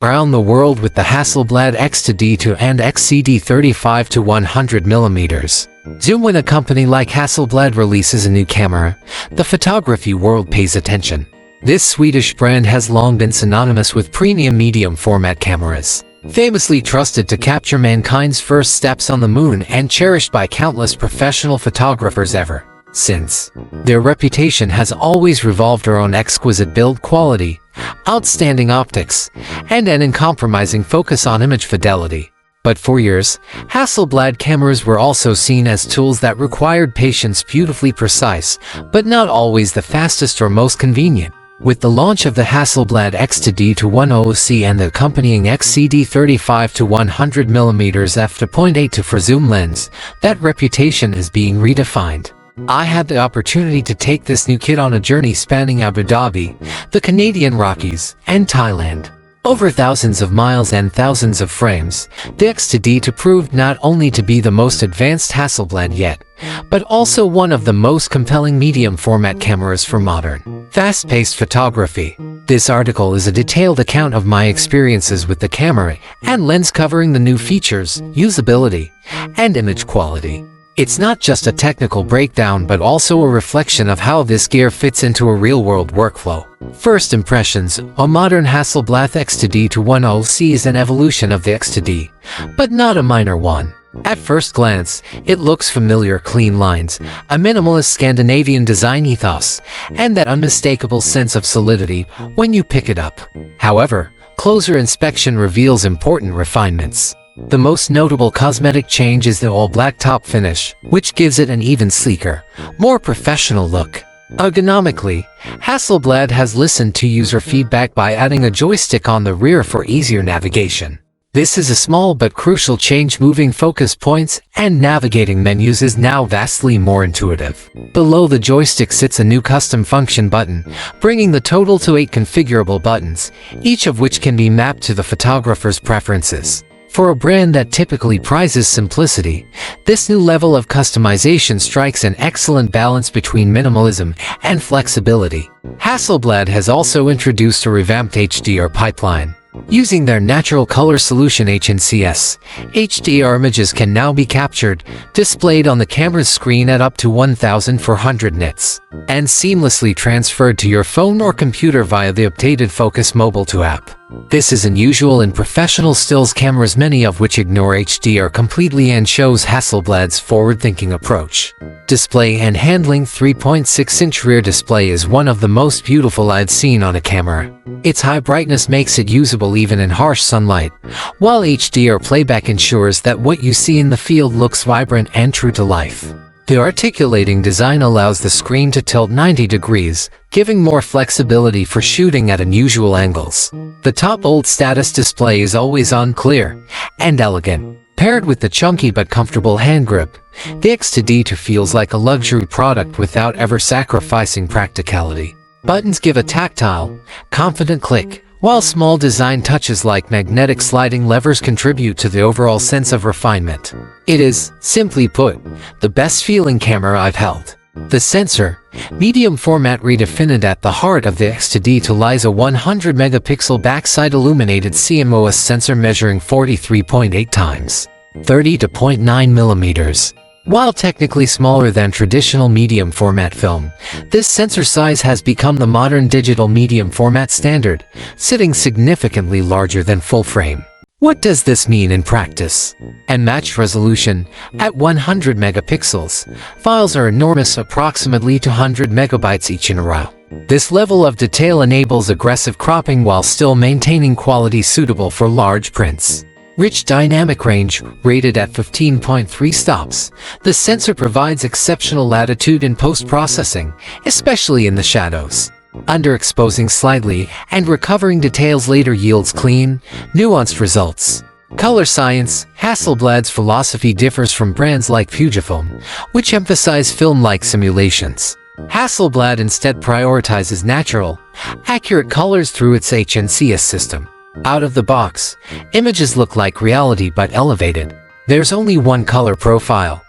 around the world with the Hasselblad X2D II and XCD 35 to 100mm. Zoom. When a company like Hasselblad releases a new camera, the photography world pays attention. This Swedish brand has long been synonymous with premium medium format cameras, famously trusted to capture mankind's first steps on the moon and cherished by countless professional photographers ever since. Their reputation has always revolved around exquisite build quality, outstanding optics, and an uncompromising focus on image fidelity. But for years, Hasselblad cameras were also seen as tools that required patience, beautifully precise, but not always the fastest or most convenient. With the launch of the Hasselblad X2D II and the accompanying XCD 35 to 100mm f2.8 to for zoom lens, that reputation is being redefined. I had the opportunity to take this new kit on a journey spanning Abu Dhabi, the Canadian Rockies, and Thailand. Over thousands of miles and thousands of frames, the X2D II proved not only to be the most advanced Hasselblad yet, but also one of the most compelling medium format cameras for modern, fast-paced photography. This article is a detailed account of my experiences with the camera and lens, covering the new features, usability, and image quality. It's not just a technical breakdown but also a reflection of how this gear fits into a real-world workflow. First impressions: a modern Hasselblad X2D II is an evolution of the X2D, but not a minor one. At first glance, it looks familiar: clean lines, a minimalist Scandinavian design ethos, and that unmistakable sense of solidity when you pick it up. However, closer inspection reveals important refinements. The most notable cosmetic change is the all-black top finish, which gives it an even sleeker, more professional look. Ergonomically, Hasselblad has listened to user feedback by adding a joystick on the rear for easier navigation. This is a small but crucial change. Moving focus points and navigating menus is now vastly more intuitive. Below the joystick sits a new custom function button, bringing the total to 8 configurable buttons, each of which can be mapped to the photographer's preferences. For a brand that typically prizes simplicity, this new level of customization strikes an excellent balance between minimalism and flexibility. Hasselblad has also introduced a revamped HDR pipeline. Using their natural color solution HNCS, HDR images can now be captured, displayed on the camera's screen at up to 1400 nits, and seamlessly transferred to your phone or computer via the updated Focus Mobile 2 app. This is unusual in professional stills cameras, many of which ignore HDR completely, and shows Hasselblad's forward-thinking approach. Display and handling: 3.6-inch rear display is one of the most beautiful I've seen on a camera. Its high brightness makes it usable even in harsh sunlight, while HDR playback ensures that what you see in the field looks vibrant and true to life. The articulating design allows the screen to tilt 90 degrees, giving more flexibility for shooting at unusual angles. The top old status display is always on, clear, and elegant. Paired with the chunky but comfortable hand grip, the X2D II feels like a luxury product without ever sacrificing practicality. Buttons give a tactile, confident click, while small design touches like magnetic sliding levers contribute to the overall sense of refinement. It is, simply put, the best-feeling camera I've held. The sensor, medium format redefined. At the heart of the X2D II lies a 100-megapixel backside illuminated CMOS sensor measuring 43.8 times 30.9mm. While technically smaller than traditional medium format film, this sensor size has become the modern digital medium format standard, sitting significantly larger than full frame. What does this mean in practice? Unmatched resolution. At 100 megapixels, files are enormous, approximately 200 megabytes each in a RAW. This level of detail enables aggressive cropping while still maintaining quality suitable for large prints. Rich dynamic range, rated at 15.3 stops, the sensor provides exceptional latitude in post-processing, especially in the shadows. Underexposing slightly and recovering details later yields clean, nuanced results. Color science. Hasselblad's philosophy differs from brands like Fujifilm, which emphasize film-like simulations. Hasselblad instead prioritizes natural, accurate colors through its HNCS system. Out of the box, images look like reality but elevated. There's only one color profile,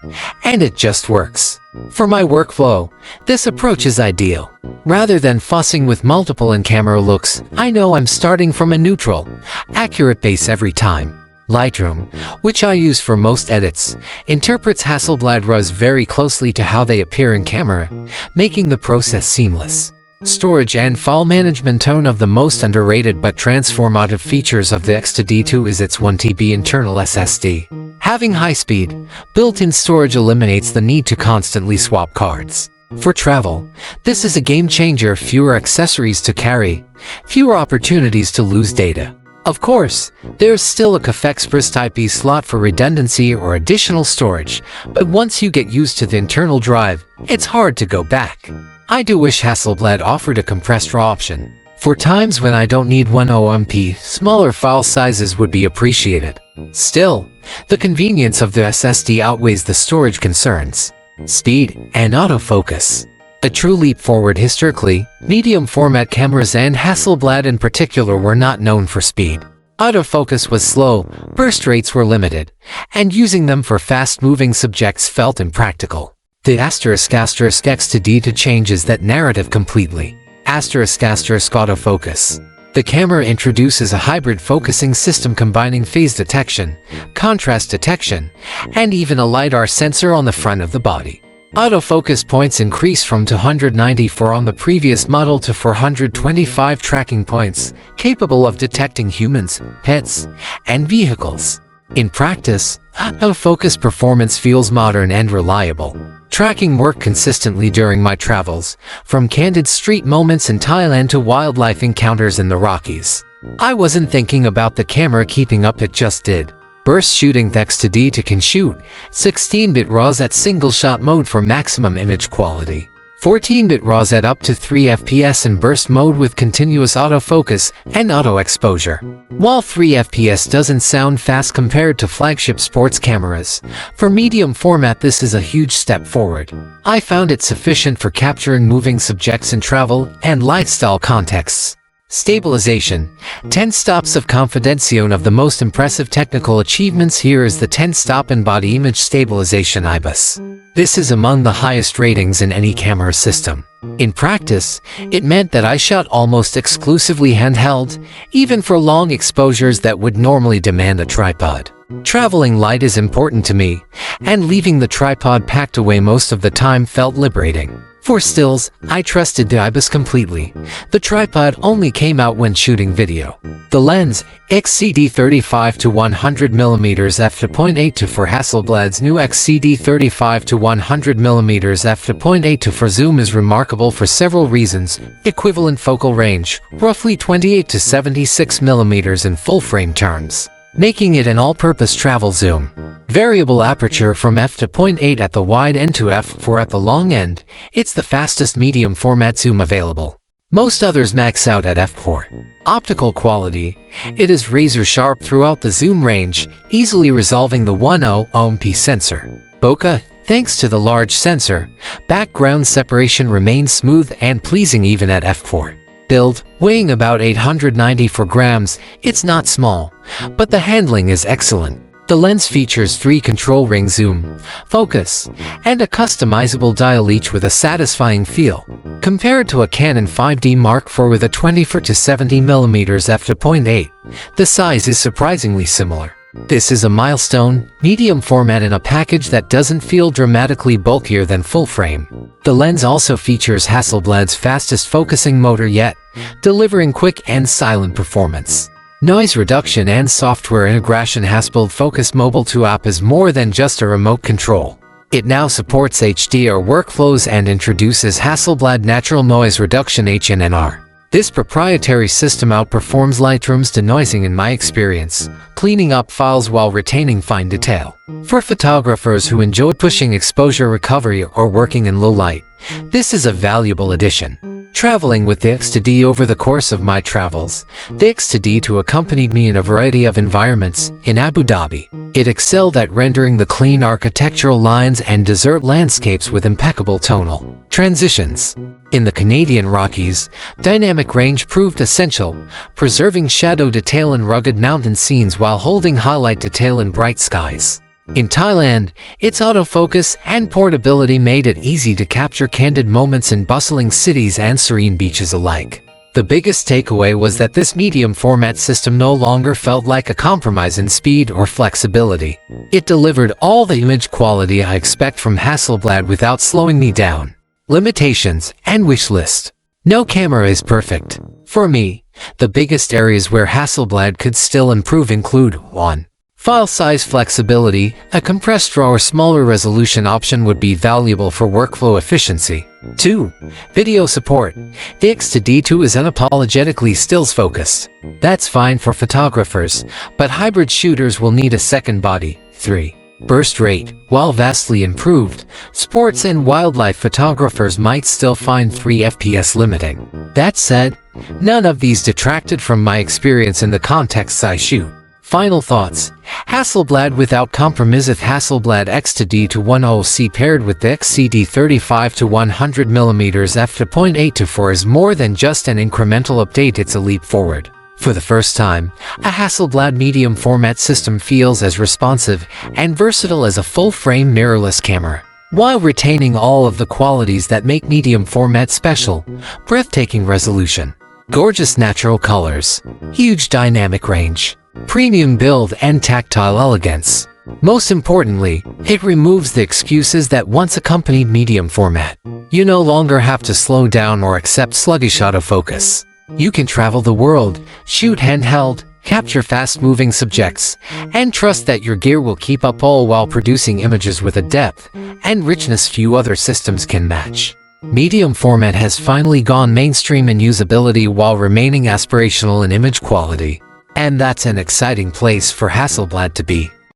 and it just works. For my workflow, this approach is ideal. Rather than fussing with multiple in-camera looks, I know I'm starting from a neutral, accurate base every time. Lightroom, which I use for most edits, interprets Hasselblad RAWs very closely to how they appear in camera, making the process seamless. Storage and file management. One of the most underrated but transformative features of the X2D II is its 1TB internal SSD. Having high-speed, built-in storage eliminates the need to constantly swap cards. For travel, this is a game-changer. Fewer accessories to carry, fewer opportunities to lose data. Of course, there's still a CAF Express Type-E slot for redundancy or additional storage, but once you get used to the internal drive, it's hard to go back. I do wish Hasselblad offered a compressed RAW option. For times when I don't need 10MP, smaller file sizes would be appreciated. Still, the convenience of the SSD outweighs the storage concerns. Speed and autofocus. A true leap forward. Historically, medium format cameras and Hasselblad in particular were not known for speed. Autofocus was slow, burst rates were limited, and using them for fast-moving subjects felt impractical. The X2D II changes that narrative completely. Autofocus. The camera introduces a hybrid focusing system combining phase detection, contrast detection, and even a LiDAR sensor on the front of the body. Autofocus points increase from 294 on the previous model to 425 tracking points, capable of detecting humans, pets, and vehicles. In practice, autofocus performance feels modern and reliable. Tracking worked consistently during my travels, from candid street moments in Thailand to wildlife encounters in the Rockies. I wasn't thinking about the camera keeping up, it just did. Burst shooting. The X2D II can shoot 16-bit RAWs at single-shot mode for maximum image quality, 14-bit RAWs at up to 3 FPS in burst mode with continuous autofocus and auto-exposure. While 3 FPS doesn't sound fast compared to flagship sports cameras, for medium format this is a huge step forward. I found it sufficient for capturing moving subjects in travel and lifestyle contexts. Stabilization. 10 stops of confidence. One of the most impressive technical achievements here is the 10-stop in-body image stabilization IBIS. This is among the highest ratings in any camera system. In practice, it meant that I shot almost exclusively handheld, even for long exposures that would normally demand a tripod. Traveling light is important to me, and leaving the tripod packed away most of the time felt liberating. For stills, I trusted the IBIS completely. The tripod only came out when shooting video. The lens, XCD35 to 100mm f2.8 for Hasselblad's new XCD35 to 100mm f2.8 for zoom is remarkable for several reasons. Equivalent focal range, roughly 28 to 76mm in full-frame terms, making it an all-purpose travel zoom. Variable aperture from f2.8 at the wide end to f4 at the long end. It's the fastest medium format zoom available. Most others max out at f4. Optical quality. It is razor sharp throughout the zoom range, easily resolving the 10MP sensor. Bokeh. Thanks to the large sensor, background separation remains smooth and pleasing even at f4. Build. Weighing about 894 grams, it's not small, but the handling is excellent. The lens features 3 control ring zoom, focus, and a customizable dial, each with a satisfying feel. Compared to a Canon 5D Mark IV with a 24 to 70mm f2.8, the size is surprisingly similar. This is a milestone, medium format in a package that doesn't feel dramatically bulkier than full frame. The lens also features Hasselblad's fastest focusing motor yet, delivering quick and silent performance. Noise reduction and software integration. Hasselblad Focus Mobile 2 app is more than just a remote control. It now supports HDR workflows and introduces Hasselblad Natural Noise Reduction (HNR). This proprietary system outperforms Lightroom's denoising in my experience, cleaning up files while retaining fine detail. For photographers who enjoy pushing exposure recovery or working in low light, this is a valuable addition. Traveling with the X2D over the course of my travels, the X2D II accompanied me in a variety of environments. In Abu Dhabi, it excelled at rendering the clean architectural lines and desert landscapes with impeccable tonal transitions. In the Canadian Rockies, dynamic range proved essential, preserving shadow detail in rugged mountain scenes while holding highlight detail in bright skies. In Thailand, its autofocus and portability made it easy to capture candid moments in bustling cities and serene beaches alike. The biggest takeaway was that this medium format system no longer felt like a compromise in speed or flexibility. It delivered all the image quality I expect from Hasselblad without slowing me down. Limitations and wish list. No camera is perfect. For me, the biggest areas where Hasselblad could still improve include 1. File size flexibility. A compressed RAW or smaller resolution option would be valuable for workflow efficiency. 2. Video support. The X2D II is unapologetically stills-focused. That's fine for photographers, but hybrid shooters will need a second body. 3. Burst rate. While vastly improved, sports and wildlife photographers might still find 3 FPS limiting. That said, none of these detracted from my experience in the contexts I shoot. Final thoughts. Hasselblad without compromise. If Hasselblad X2D II paired with the XCD 35 to 100mm f/.8 is more than just an incremental update, it's a leap forward. For the first time, a Hasselblad medium format system feels as responsive and versatile as a full-frame mirrorless camera, while retaining all of the qualities that make medium format special: breathtaking resolution, gorgeous natural colors, huge dynamic range, premium build, and tactile elegance. Most importantly, it removes the excuses that once accompanied medium format. You no longer have to slow down or accept sluggish autofocus. You can travel the world, shoot handheld, capture fast-moving subjects, and trust that your gear will keep up, all while producing images with a depth and richness few other systems can match. Medium format has finally gone mainstream in usability while remaining aspirational in image quality. And that's an exciting place for Hasselblad to be.